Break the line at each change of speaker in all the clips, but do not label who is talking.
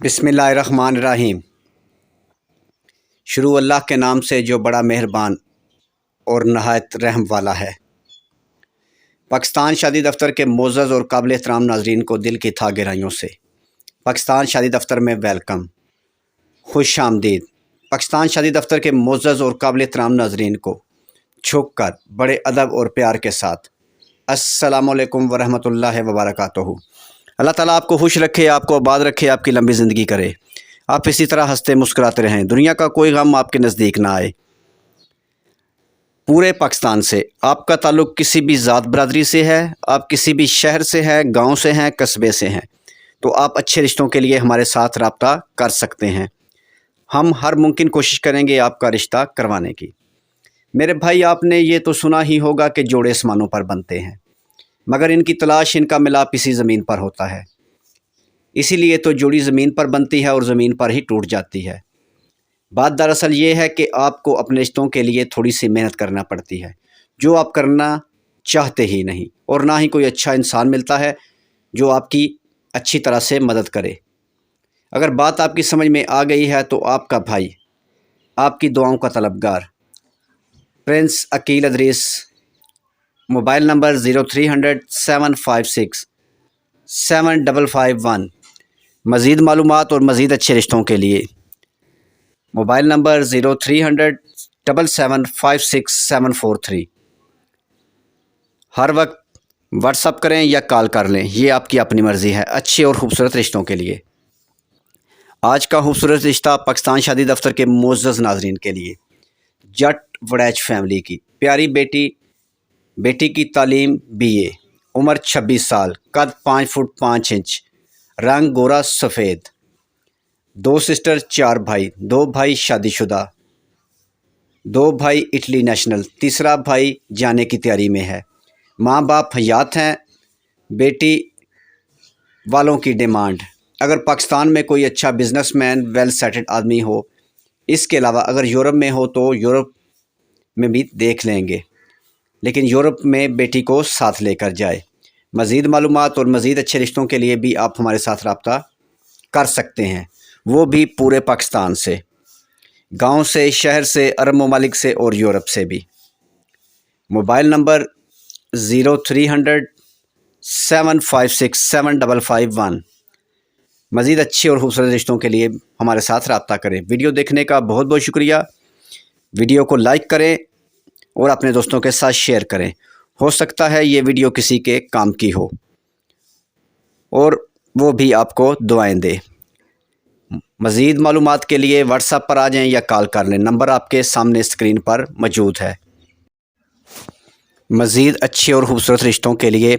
बिस्मिल्लाहिर्रहमानिर्रहीम। शुरू अल्लाह के नाम से जो बड़ा मेहरबान और नहायत रहम वाला है। पाकिस्तान शादी दफ्तर के मोअज़्ज़ज़ और काबिल एहतराम नाज़रीन को दिल की था गहराइयों से पाकिस्तान शादी दफ्तर में वेलकम, खुश आमदीद। पाकिस्तान शादी दफ्तर के मोअज़्ज़ज़ और काबिल एहतराम नाज़रीन को झुककर बड़े अदब और प्यार के साथ अस्सलामु अलैकुम वरहमतुल्लाहि वबरकातुहू। अल्लाह ताला आपको खुश रखे, आपको आबाद रखे, आपकी लंबी ज़िंदगी करे। आप इसी तरह हंसते मुस्कुराते रहें, दुनिया का कोई गम आपके नज़दीक ना आए। पूरे पाकिस्तान से आपका ताल्लुक़ किसी भी ज़ात बरादरी से है, आप किसी भी शहर से हैं, गांव से हैं, कस्बे से हैं, तो आप अच्छे रिश्तों के लिए हमारे साथ रब्ता कर सकते हैं। हम हर मुमकिन कोशिश करेंगे आपका रिश्ता करवाने की। मेरे भाई, आपने ये तो सुना ही होगा कि जोड़े आसमानों पर बनते हैं, मगर इनकी तलाश, इनका मिलाप इसी ज़मीन पर होता है। इसीलिए तो जोड़ी ज़मीन पर बनती है और ज़मीन पर ही टूट जाती है। बात दरअसल ये है कि आपको अपने रिश्तों के लिए थोड़ी सी मेहनत करना पड़ती है, जो आप करना चाहते ही नहीं, और ना ही कोई अच्छा इंसान मिलता है जो आपकी अच्छी तरह से मदद करे। अगर बात आपकी समझ में आ गई है तो आपका भाई, आपकी दुआओं का तलबगार Prince Aqeel Idrees, mobile number 0300 756 7551। मज़ीद मालूमात और मज़ीद अच्छे रिश्तों के लिए मोबाइल नंबर 0300 775 743। हर वक्त व्हाट्सअप करें या कॉल कर लें, ये आपकी अपनी मर्ज़ी है, अच्छे और ख़ूबसूरत रिश्तों के लिए। आज का खूबसूरत रिश्ता पाकिस्तान शादी दफ्तर के मोअज़्ज़ज़ नाज़रीन के लिए। जट वड़ैच फैमिली की प्यारी बेटी की तालीम BA, उम्र 26 साल, कद 5 फुट 5 इंच, रंग गोरा सफ़ेद, 2 सिस्टर 4 भाई, 2 भाई शादीशुदा, 2 भाई इटली नेशनल, तीसरा भाई जाने की तैयारी में है। माँ बाप हयात हैं। बेटी वालों की डिमांड, अगर पाकिस्तान में कोई अच्छा बिजनेसमैन, वेल सेटल्ड आदमी हो, इसके अलावा अगर यूरोप में हो तो यूरोप में भी देख लेंगे, लेकिन यूरोप में बेटी को साथ लेकर जाए। मज़ीद मालूमात और मज़ीद अच्छे रिश्तों के लिए भी आप हमारे साथ रब्ता कर सकते हैं, वो भी पूरे पाकिस्तान से, गांव से, शहर से, अरब ममालिक से और यूरोप से भी। Mobile number 0300 756 7551। मज़ीद अच्छे और खूबसूरत रिश्तों के लिए हमारे साथ रब्ता करें। वीडियो देखने का बहुत बहुत शुक्रिया। वीडियो को लाइक करें और अपने दोस्तों के साथ शेयर करें। हो सकता है ये वीडियो किसी के काम की हो और वो भी आपको दुआएं दे। मज़ीद मालूमात के लिए व्हाट्सएप पर आ जाएं या कॉल कर लें, नंबर आपके सामने स्क्रीन पर मौजूद है। मज़ीद अच्छे और ख़ूबसूरत रिश्तों के लिए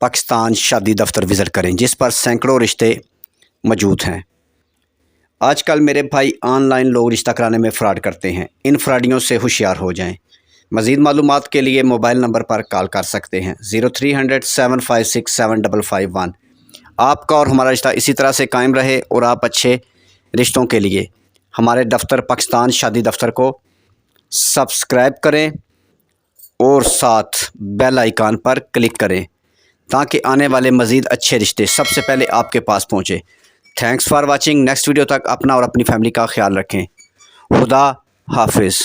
पाकिस्तान शादी दफ्तर विज़िट करें, जिस पर सैकड़ों रिश्ते मौजूद हैं। आजकल मेरे भाई ऑनलाइन लोग रिश्ता कराने में फ़्रॉड करते हैं, इन फ्रॉडियों से होशियार हो जाएं। मज़ीद मालूमात के लिए मोबाइल नंबर पर कॉल कर सकते हैं 0300 756 7551। आपका और हमारा रिश्ता इसी तरह से कायम रहे और आप अच्छे रिश्तों के लिए हमारे दफ्तर पाकिस्तान शादी दफ्तर को सब्सक्राइब करें और साथ बेल आइकन पर क्लिक करें, ताकि आने वाले मज़ीद अच्छे रिश्ते सबसे पहले आपके पास पहुँचे। Thanks for watching. Next video तक अपना और अपनी फैमिली का ख्याल रखें। खुदा हाफिज़।